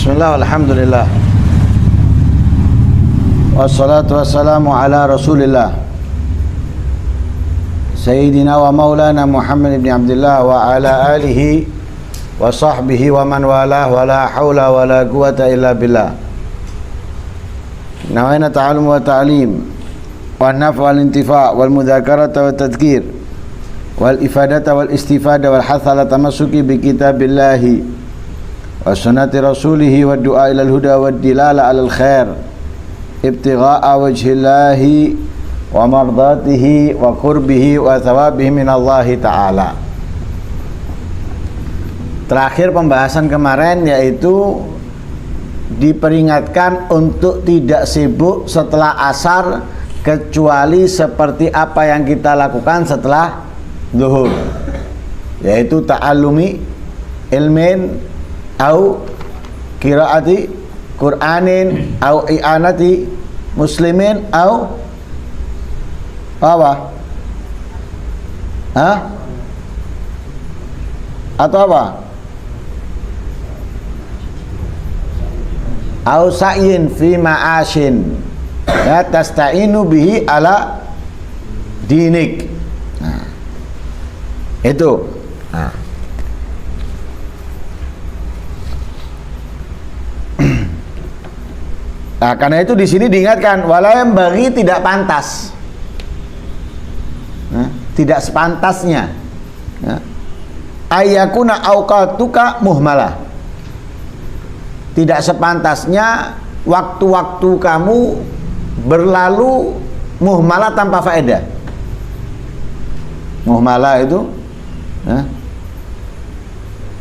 Bismillah, alhamdulillah, wassalatu wassalamu ala rasulillah Sayyidina wa maulana Muhammad ibn Abdullah wa ala alihi wa sahbihi wa man walah wa la hawla wa la quwata illa billah. Nawaina ta'alum wa ta'lim wa naf' wal intifa' wal mudhakarata wa tadhkir wal ifadata wal istifada wal hatha ala tamassuki bi kitabillahi wa sunnati rasulihi wa du'a ilal huda wa dilala alal khair ibtigha'a wajhillahi wa mardatihi wa qurbihi wa thawabihi minallahi ta'ala. Terakhir pembahasan kemarin yaitu diperingatkan untuk tidak sibuk setelah asar kecuali seperti apa yang kita lakukan setelah zuhur, yaitu ta'allumi ilmin au qiraati Qur'anin au i'anati muslimin au apa? Hah? Atau apa? Au sa'yin fi ma'ashin ya tasta'inu bihi ala dinik. Nah, itu. Nah, karena itu di sini diingatkan wala yang bagi tidak pantas, tidak sepantasnya ayakuna auqatuka muhmalah, tidak sepantasnya waktu-waktu kamu berlalu muhmalah tanpa faedah. Muhmalah itu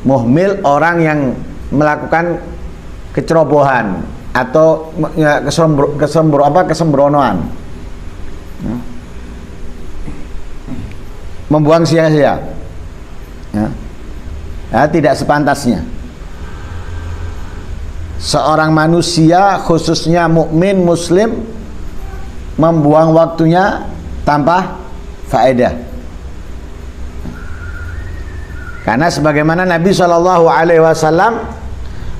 muhmil, orang yang melakukan kecerobohan atau kesembronoan, membuang sia-sia, tidak sepantasnya seorang manusia khususnya mukmin muslim membuang waktunya tanpa faedah. Karena sebagaimana Nabi SAW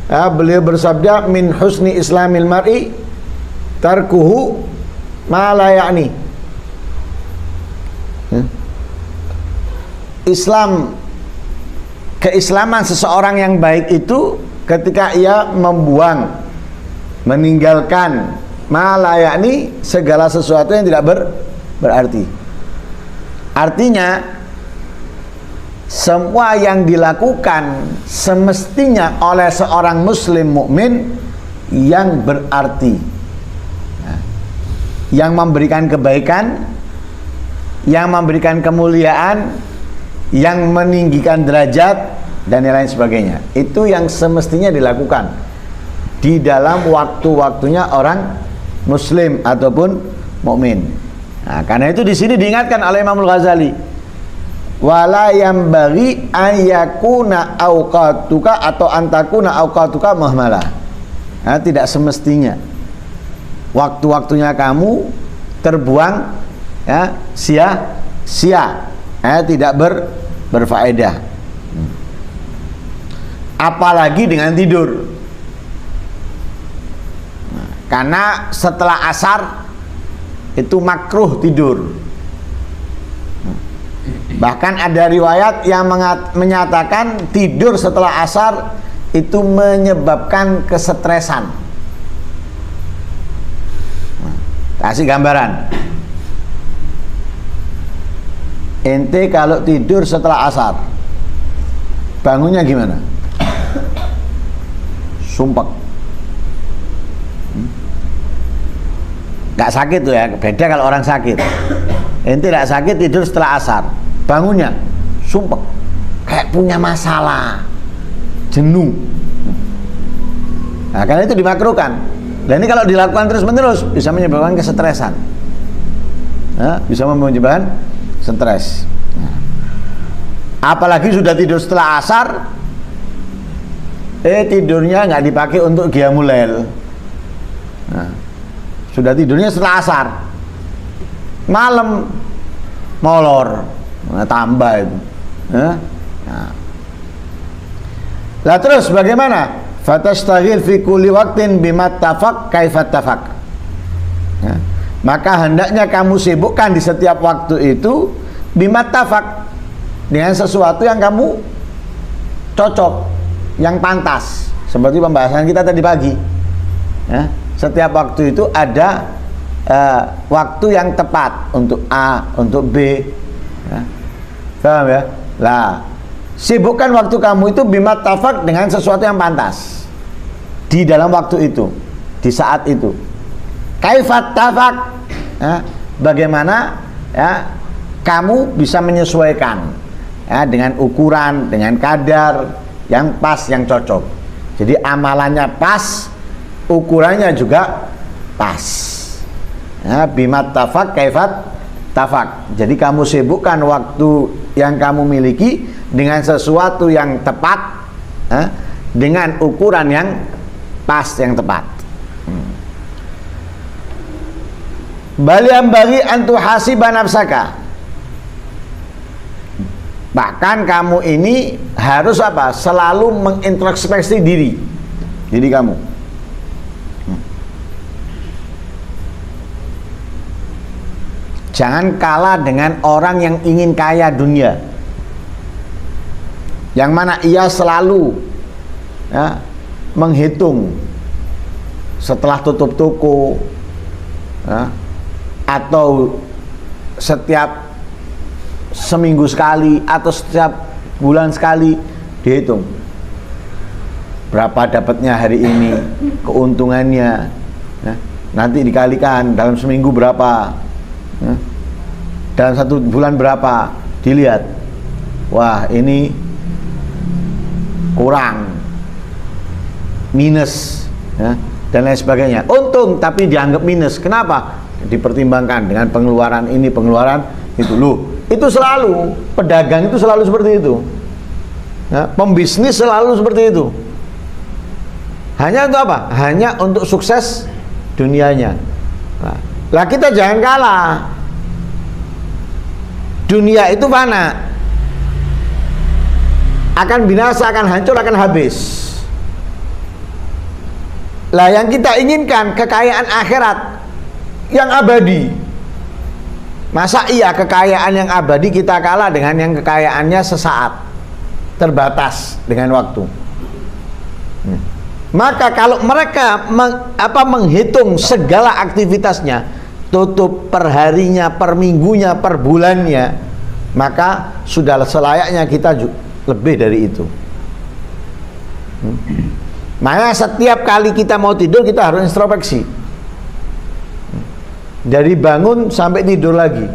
beliau bersabda, min husni islamil mar'i tarkuhu ma la ya'ni. Keislaman seseorang yang baik itu ketika ia membuang, meninggalkan ma la ya'ni, segala sesuatu yang tidak berarti. Artinya semua yang dilakukan semestinya oleh seorang muslim mukmin yang berarti, yang memberikan kebaikan, yang memberikan kemuliaan, yang meninggikan derajat dan lain sebagainya. Itu yang semestinya dilakukan di dalam waktu-waktunya orang muslim ataupun mukmin. Nah, karena itu di sini diingatkan oleh Imam Al-Ghazali, wala yang bagi ayakuna auqatuka atau antakuna auqatuka muhmalah. Tidak semestinya waktu-waktunya kamu terbuang sia-sia, tidak berfaedah. Apalagi dengan tidur. Karena setelah asar itu makruh tidur. Bahkan ada riwayat yang menyatakan tidur setelah asar itu menyebabkan kesetresan. Kasih gambaran. Ente kalau tidur setelah asar, bangunnya gimana? Sumpek. Gak sakit tuh ya, beda kalau orang sakit. Ente tidak sakit, tidur setelah asar, bangunnya sumpek, kayak punya masalah, jenuh. Nah, karena itu dimakruhkan. Dan ini kalau dilakukan terus-menerus bisa menyebabkan kesetresan, bisa menyebabkan stres. Apalagi sudah tidur setelah asar, tidurnya nggak dipakai untuk qiyamul lail. Sudah tidurnya setelah asar, malam molor, tambah itu. Lah terus bagaimana? Fatastaghil fi kulli waqtin bima tafaq kaifa tafaq. Ya. Maka hendaknya kamu sibukkan di setiap waktu itu bima tafaq, dengan sesuatu yang kamu cocok, yang pantas. Seperti pembahasan kita tadi pagi. Ya. Setiap waktu itu ada waktu yang tepat untuk A, untuk B. Ya. Paham ya? Lah, sibukkan waktu kamu itu bima tafaq, dengan sesuatu yang pantas di dalam waktu itu, di saat itu. Kaifat tafaq, ya, bagaimana ya kamu bisa menyesuaikan ya, dengan ukuran, dengan kadar yang pas, yang cocok. Jadi amalannya pas, ukurannya juga pas. Ya, bima tafaq kaifat tafaq. Jadi kamu sibukkan waktu yang kamu miliki dengan sesuatu yang tepat, ya, dengan ukuran yang pas, yang tepat. Baliam bagi antu hasiba nafsaka. Bahkan kamu ini harus apa? Selalu mengintrospeksi diri kamu. Jangan kalah dengan orang yang ingin kaya dunia, yang mana ia selalu ya, menghitung setelah tutup toko ya, atau setiap seminggu sekali atau setiap bulan sekali dihitung berapa dapatnya hari ini, keuntungannya ya, nanti dikalikan dalam seminggu berapa ya, dalam satu bulan berapa, dilihat, wah ini kurang, minus ya, dan lain sebagainya. Untung tapi dianggap minus. Kenapa? Dipertimbangkan dengan pengeluaran ini, pengeluaran itu. Loh, itu selalu pedagang itu selalu seperti itu ya, pembisnis selalu seperti itu. Hanya untuk apa? Hanya untuk sukses dunianya. Lah kita jangan kalah. Dunia itu fana, akan binasa, akan hancur, akan habis. Lah yang kita inginkan kekayaan akhirat yang abadi. Masa iya kekayaan yang abadi kita kalah dengan yang kekayaannya sesaat, terbatas dengan waktu. Maka kalau mereka menghitung segala aktivitasnya, tutup per harinya, per minggunya, per bulannya, maka sudah selayaknya kita lebih dari itu. Maka setiap kali kita mau tidur kita harus introspeksi. Dari bangun sampai tidur lagi,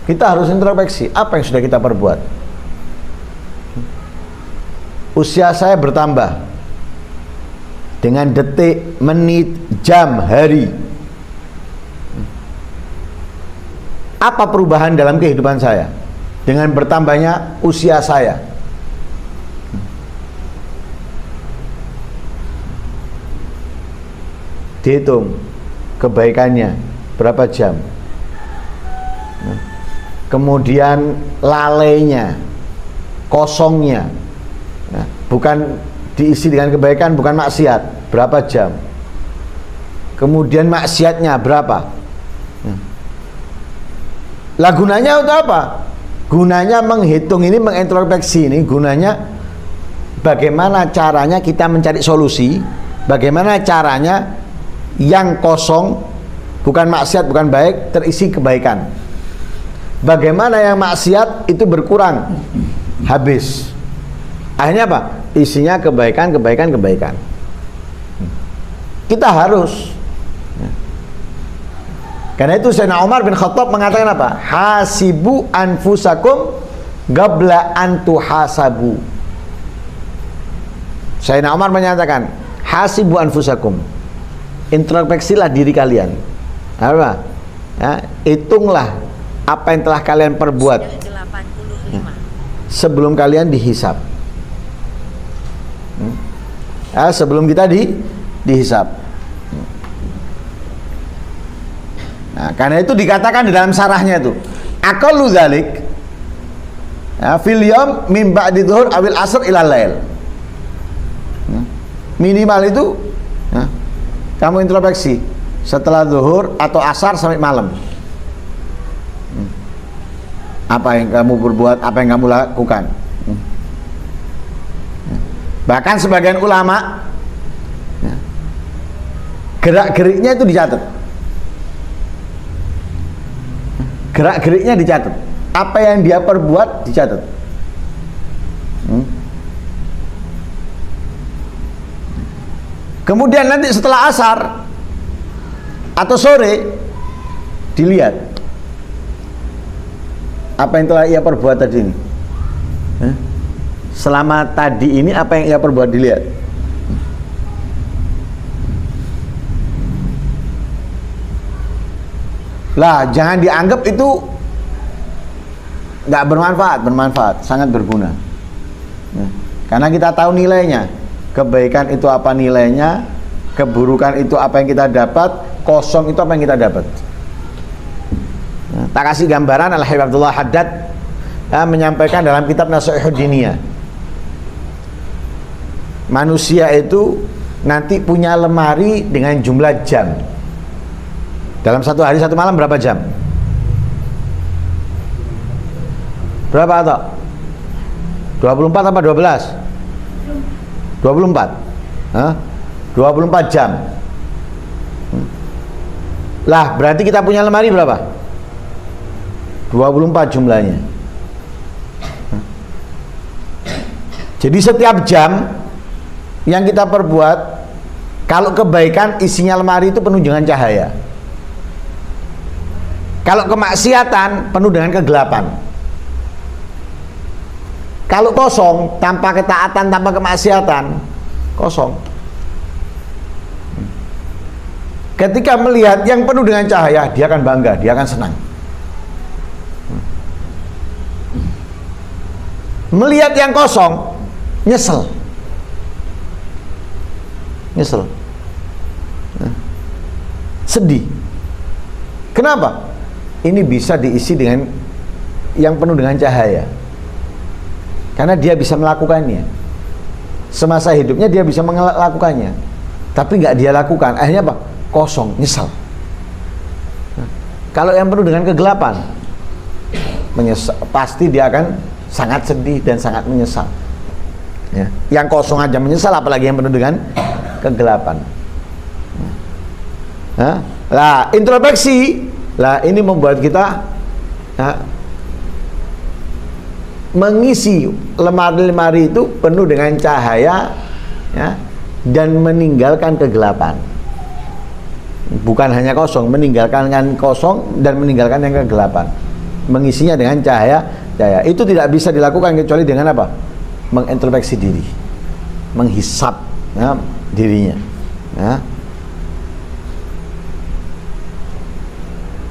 kita harus introspeksi apa yang sudah kita perbuat. Usia saya bertambah dengan detik, menit, jam, hari. Apa perubahan dalam kehidupan saya dengan bertambahnya usia saya? Dihitung kebaikannya berapa jam, kemudian lalainya, kosongnya, bukan diisi dengan kebaikan, bukan maksiat, berapa jam, kemudian maksiatnya berapa. Lah gunanya untuk apa? Gunanya menghitung ini, mengintrospeksi ini, gunanya bagaimana caranya kita mencari solusi, bagaimana caranya yang kosong, bukan maksiat, bukan baik, terisi kebaikan. Bagaimana yang maksiat itu berkurang, habis. Akhirnya apa? Isinya kebaikan, kebaikan, kebaikan. Kita harus. Karena itu Sayyidina Umar bin Khattab mengatakan apa? Hasibu anfusakum qabla an tuhasabu. Sayyidina Umar menyatakan, hasibu anfusakum. Introspeksilah diri kalian. Apa? Ya, hitunglah apa yang telah kalian perbuat sebelum kalian dihisab. Ya, sebelum kita dihisab. Nah, karena itu dikatakan di dalam sarahnya itu, aqallu dzalik ya, fil yaum min ba'di dhuhur awil asr ila lail. Minimal itu ya, kamu introspeksi setelah zuhur atau asar sampai malam. Apa yang kamu berbuat, apa yang kamu lakukan. Bahkan sebagian ulama ya, gerak-geriknya itu dicatat. Gerak-geriknya dicatat. Apa yang dia perbuat dicatat. Kemudian nanti setelah asar atau sore dilihat apa yang telah ia perbuat tadi ini. Selama tadi ini apa yang ia perbuat dilihat. Lah, jangan dianggap itu nggak bermanfaat, sangat berguna. Karena kita tahu nilainya. Kebaikan itu apa nilainya, keburukan itu apa yang kita dapat, kosong itu apa yang kita dapat. Tak kasih gambaran, Al-Habib Abdullah Haddad menyampaikan dalam kitab Nasihat Diniyah. Manusia itu nanti punya lemari dengan jumlah jam. Dalam satu hari satu malam berapa jam? Berapa atau? 24 apa 12? 24 24 jam. Lah berarti kita punya lemari berapa? 24 jumlahnya. Jadi setiap jam yang kita perbuat, kalau kebaikan isinya lemari itu penuh dengan cahaya. Kalau kemaksiatan penuh dengan kegelapan. Kalau kosong, tanpa ketaatan, tanpa kemaksiatan, kosong. Ketika melihat yang penuh dengan cahaya, dia akan bangga, dia akan senang. Melihat yang kosong, nyesel. Nyesel. Sedih. Kenapa? Ini bisa diisi dengan yang penuh dengan cahaya. Karena dia bisa melakukannya. Semasa hidupnya dia bisa melakukannya. Tapi nggak dia lakukan. Akhirnya apa? Kosong, nyesal. Kalau yang penuh dengan kegelapan, menyesal, pasti dia akan sangat sedih dan sangat menyesal. Ya. Yang kosong aja menyesal, apalagi yang penuh dengan kegelapan. Lah, introspeksi. Lah, ini membuat kita mengisi lemari-lemari itu penuh dengan cahaya ya, dan meninggalkan kegelapan. Bukan hanya kosong, meninggalkan kosong dan meninggalkan yang kegelapan. Mengisinya dengan cahaya. Itu tidak bisa dilakukan kecuali dengan apa? Mengintrospeksi diri, menghisap ya, dirinya. Ya.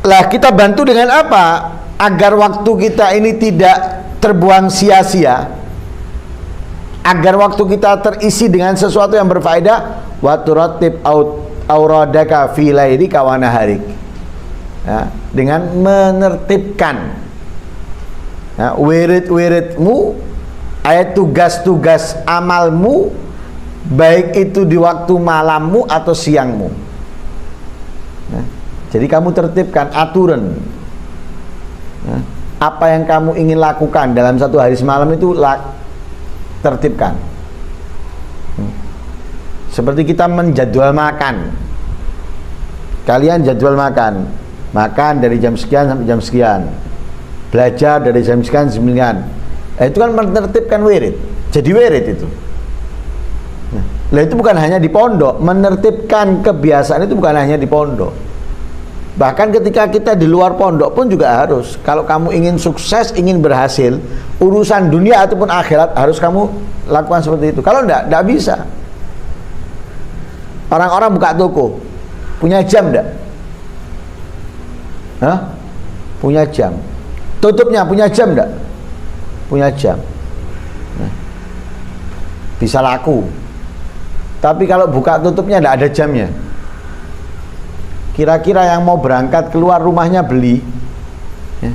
Lah kita bantu dengan apa? Agar waktu kita ini tidak terbuang sia-sia, agar waktu kita terisi dengan sesuatu yang berfaedah. Wa turatib auradaka fi lailika wa naharik. Ya, dengan menertibkan ya, wirid-wiridmu, ayat tugas-tugas amalmu, baik itu di waktu malammu atau siangmu. Ya, jadi kamu tertibkan aturan. Ya, apa yang kamu ingin lakukan dalam satu hari semalam itu tertibkan. Seperti kita menjadwal makan. Kalian jadwal makan. Makan dari jam sekian sampai jam sekian. Belajar dari jam sekian sampai sekian. Itu kan menertibkan wirid. Jadi wirid itu. Nah, itu bukan hanya di pondok. Menertibkan kebiasaan itu bukan hanya di pondok. Bahkan ketika kita di luar pondok pun juga harus. Kalau kamu ingin sukses, ingin berhasil, urusan dunia ataupun akhirat harus kamu lakukan seperti itu. Kalau enggak bisa. Orang-orang buka toko, punya jam enggak? Punya jam. Tutupnya punya jam enggak? Punya jam. Nah, bisa laku. Tapi kalau buka tutupnya enggak ada jamnya. Kira-kira yang mau berangkat keluar rumahnya beli ya,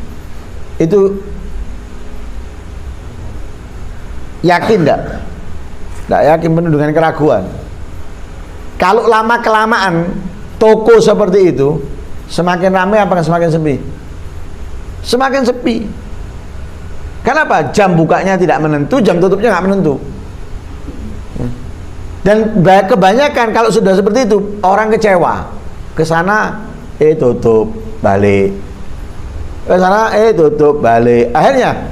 itu yakin enggak? Enggak yakin, penuh dengan keraguan. Kalau lama kelamaan toko seperti itu, semakin ramai apa semakin sepi? Semakin sepi. Kenapa? Jam bukanya tidak menentu, jam tutupnya nggak menentu. Dan kebanyakan kalau sudah seperti itu, orang kecewa. Ke sana, tutup, balik. Ke sana, tutup, balik. Akhirnya,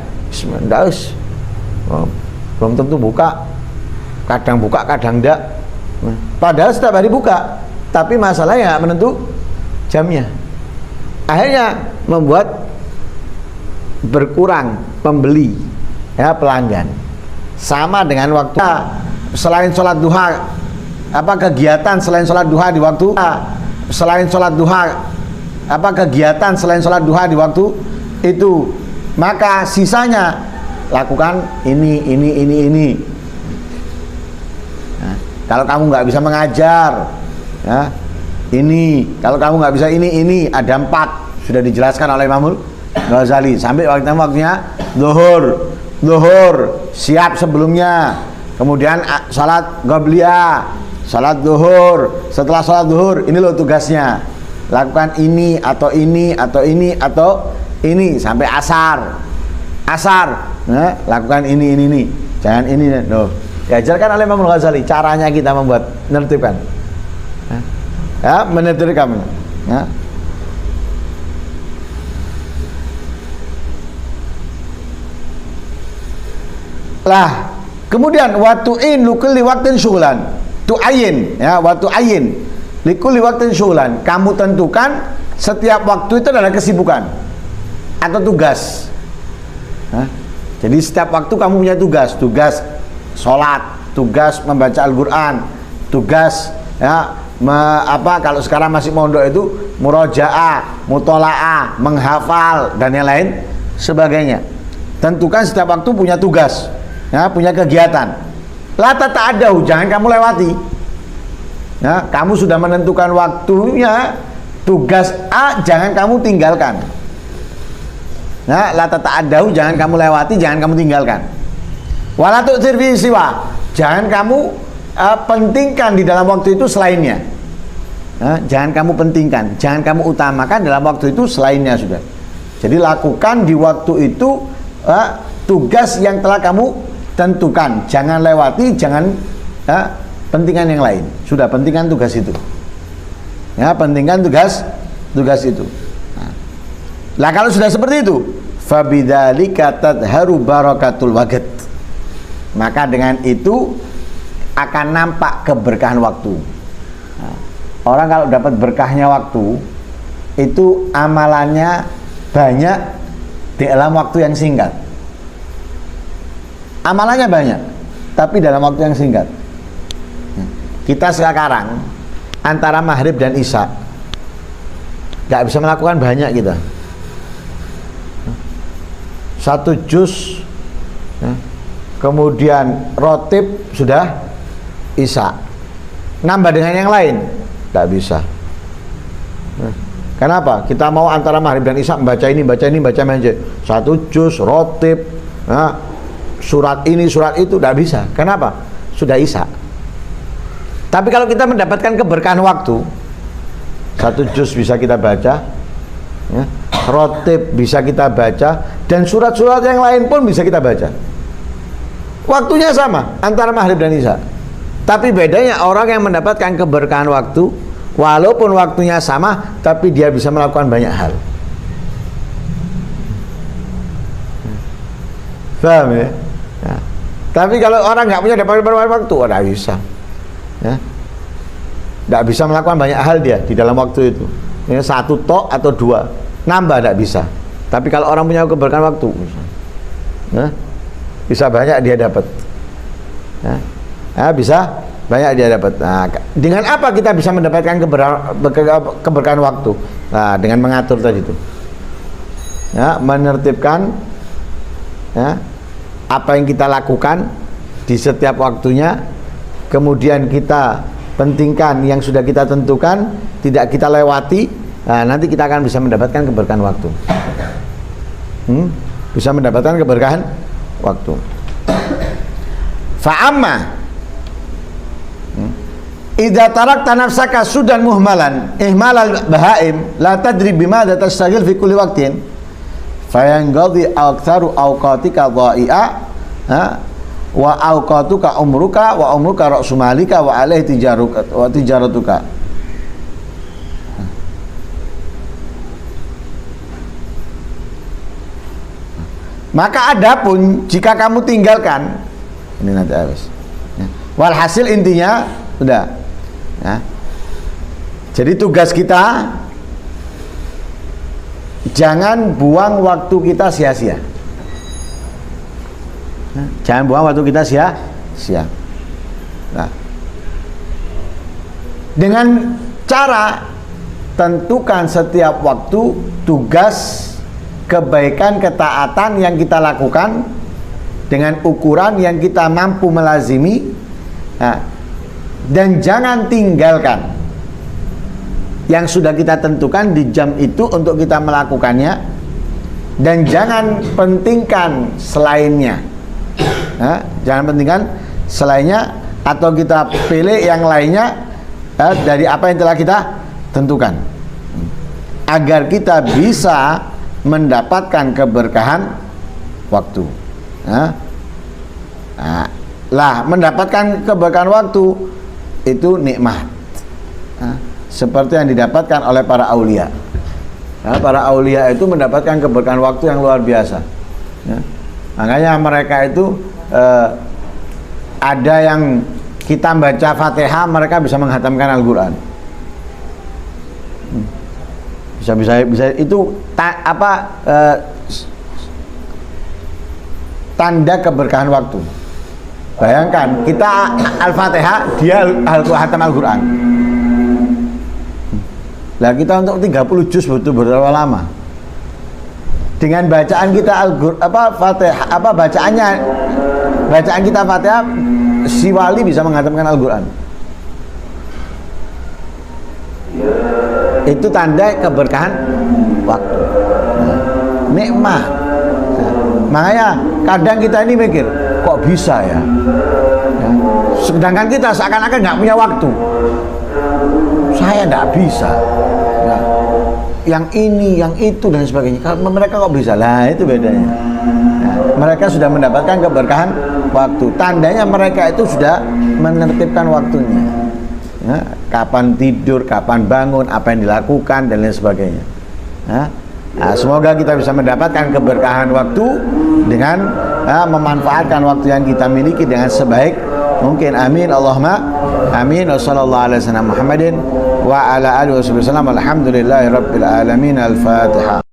belum tentu buka. Kadang buka, kadang enggak. Padahal setiap hari buka, tapi masalahnya nggak menentu jamnya. Akhirnya membuat berkurang pembeli, ya, pelanggan. Sama dengan waktu selain sholat duha, apa kegiatan selain sholat duha di waktu selain sholat duha, apa kegiatan selain sholat duha di waktu itu, maka sisanya lakukan ini. Nah, kalau kamu nggak bisa mengajar, ya, ini. Kalau kamu nggak bisa ini ada 4 sudah dijelaskan oleh Imam Ghazali. Sampai waktunya zuhur siap sebelumnya, kemudian salat qabliyah, salat zuhur. Setelah salat zuhur, ini loh tugasnya, lakukan ini atau ini atau ini atau ini sampai asar, nah, lakukan ini, jangan ini loh. Diajarkan oleh Imam Ghazali caranya kita membuat menertibkan, ya, menertibkan, ya. Lah, kemudian watu'in likulli waqtin syughlan. Tu'ayin, ya, watu'ayin likulli waqtin syughlan. Kamu tentukan setiap waktu itu adalah kesibukan atau tugas. Jadi setiap waktu kamu punya tugas sholat, tugas membaca Al-Qur'an, tugas, ya, kalau sekarang masih mondok itu murojaah, mutola'ah, menghafal dan yang lain sebagainya. Tentukan setiap waktu punya tugas, ya, punya kegiatan. La tata'adahu, jangan kamu lewati. Ya, kamu sudah menentukan waktunya, tugas A jangan kamu tinggalkan. Ya, la tata'adahu, jangan kamu lewati, jangan kamu tinggalkan. Wala tu'thir fi siwa, jangan kamu pentingkan di dalam waktu itu selainnya. Ya, jangan kamu pentingkan, jangan kamu utamakan dalam waktu itu selainnya sudah. Jadi lakukan di waktu itu tugas yang telah kamu tentukan, jangan lewati, jangan pentingkan yang lain. Sudah, pentingkan tugas itu. Ya, pentingkan tugas itu. Nah, kalau sudah seperti itu, fabidzalika tadharu barakatul waqt. Maka dengan itu akan nampak keberkahan waktu. Nah, orang kalau dapat berkahnya waktu, itu amalannya banyak di dalam waktu yang singkat. Amalannya banyak, tapi dalam waktu yang singkat. Kita sekarang antara maghrib dan isya nggak bisa melakukan banyak kita. 1 juz, kemudian rotib sudah isya. Nambah dengan yang lain nggak bisa. Kenapa? Kita mau antara maghrib dan isya baca ini, baca aja. 1 juz, rotib, surat ini, surat itu, tidak bisa. Kenapa? Sudah isya. Tapi kalau kita mendapatkan keberkahan waktu, 1 juz bisa kita baca, ya, rotib bisa kita baca, dan surat-surat yang lain pun bisa kita baca. Waktunya sama antara maghrib dan isya. Tapi bedanya orang yang mendapatkan keberkahan waktu, walaupun waktunya sama, tapi dia bisa melakukan banyak hal. Paham ya? Ya. Tapi kalau orang nggak punya dapat waktu, tidak bisa, ya, tidak bisa melakukan banyak hal dia di dalam waktu itu. Ya, 1 tok atau 2 nambah tidak bisa. Tapi kalau orang punya keberkahan waktu, ya, bisa banyak dia dapat. Ya, ya, bisa banyak dia dapat. Nah, dengan apa kita bisa mendapatkan keberkahan waktu? Nah, dengan mengatur tadi itu, ya, menertibkan, ya, apa yang kita lakukan di setiap waktunya, kemudian kita pentingkan yang sudah kita tentukan, tidak kita lewati. Nah, nanti kita akan bisa mendapatkan keberkahan waktu. Bisa mendapatkan keberkahan waktu. Fa'amma idza tarakta nafsaka sudan muhmalan ihmalal bahaim la tadri bimadza tastaghil fi kulli waqtin fayanqadhi aktsaru awqatika dha'i'a wa awqatuka umruka wa umruka ra'su malika wa alaihi tijaratuka. Maka adapun jika kamu tinggalkan, ini nanti habis. Walhasil intinya sudah. Ya. Jadi tugas kita jangan buang waktu kita sia-sia. Jangan buang waktu kita sia-sia. Nah, dengan cara tentukan setiap waktu tugas kebaikan ketaatan yang kita lakukan dengan ukuran yang kita mampu melazimi, nah, dan jangan tinggalkan yang sudah kita tentukan di jam itu untuk kita melakukannya, dan jangan pentingkan selainnya. Nah, jangan pentingkan selainnya atau kita pilih yang lainnya dari apa yang telah kita tentukan, agar kita bisa mendapatkan keberkahan waktu. Mendapatkan keberkahan waktu itu nikmat, seperti yang didapatkan oleh para aulia. Para aulia itu mendapatkan keberkahan waktu yang luar biasa. Makanya mereka itu ada yang kita baca Fatihah mereka bisa menghatamkan Al-Quran. Bisa itu tanda keberkahan waktu. Bayangkan kita Al-Fatihah, dia hatam Al-Quran. Lah kita untuk 30 juz butuh berapa lama? Dengan bacaan kita Fatihah, bacaan kita Fatihah, si wali bisa menghatamkan Al-Quran. Itu tanda keberkahan waktu. Nikmat. Makanya kadang kita ini mikir, kok bisa ya? Sedangkan kita seakan-akan nggak punya waktu. Saya nggak bisa. Yang ini, yang itu dan sebagainya. Kalau mereka kok bisa? Lah itu bedanya. Mereka sudah mendapatkan keberkahan waktu. Tandanya mereka itu sudah menertibkan waktunya. Kapan tidur, kapan bangun, apa yang dilakukan dan lain sebagainya. Semoga kita bisa mendapatkan keberkahan waktu dengan memanfaatkan waktu yang kita miliki dengan sebaik mungkin. Amin Allahumma amin. Wassallallahu ala sayyidina Muhammadin wa ala alihi wasallam. Alhamdulillahirabbil alamin. Al-Fatihah.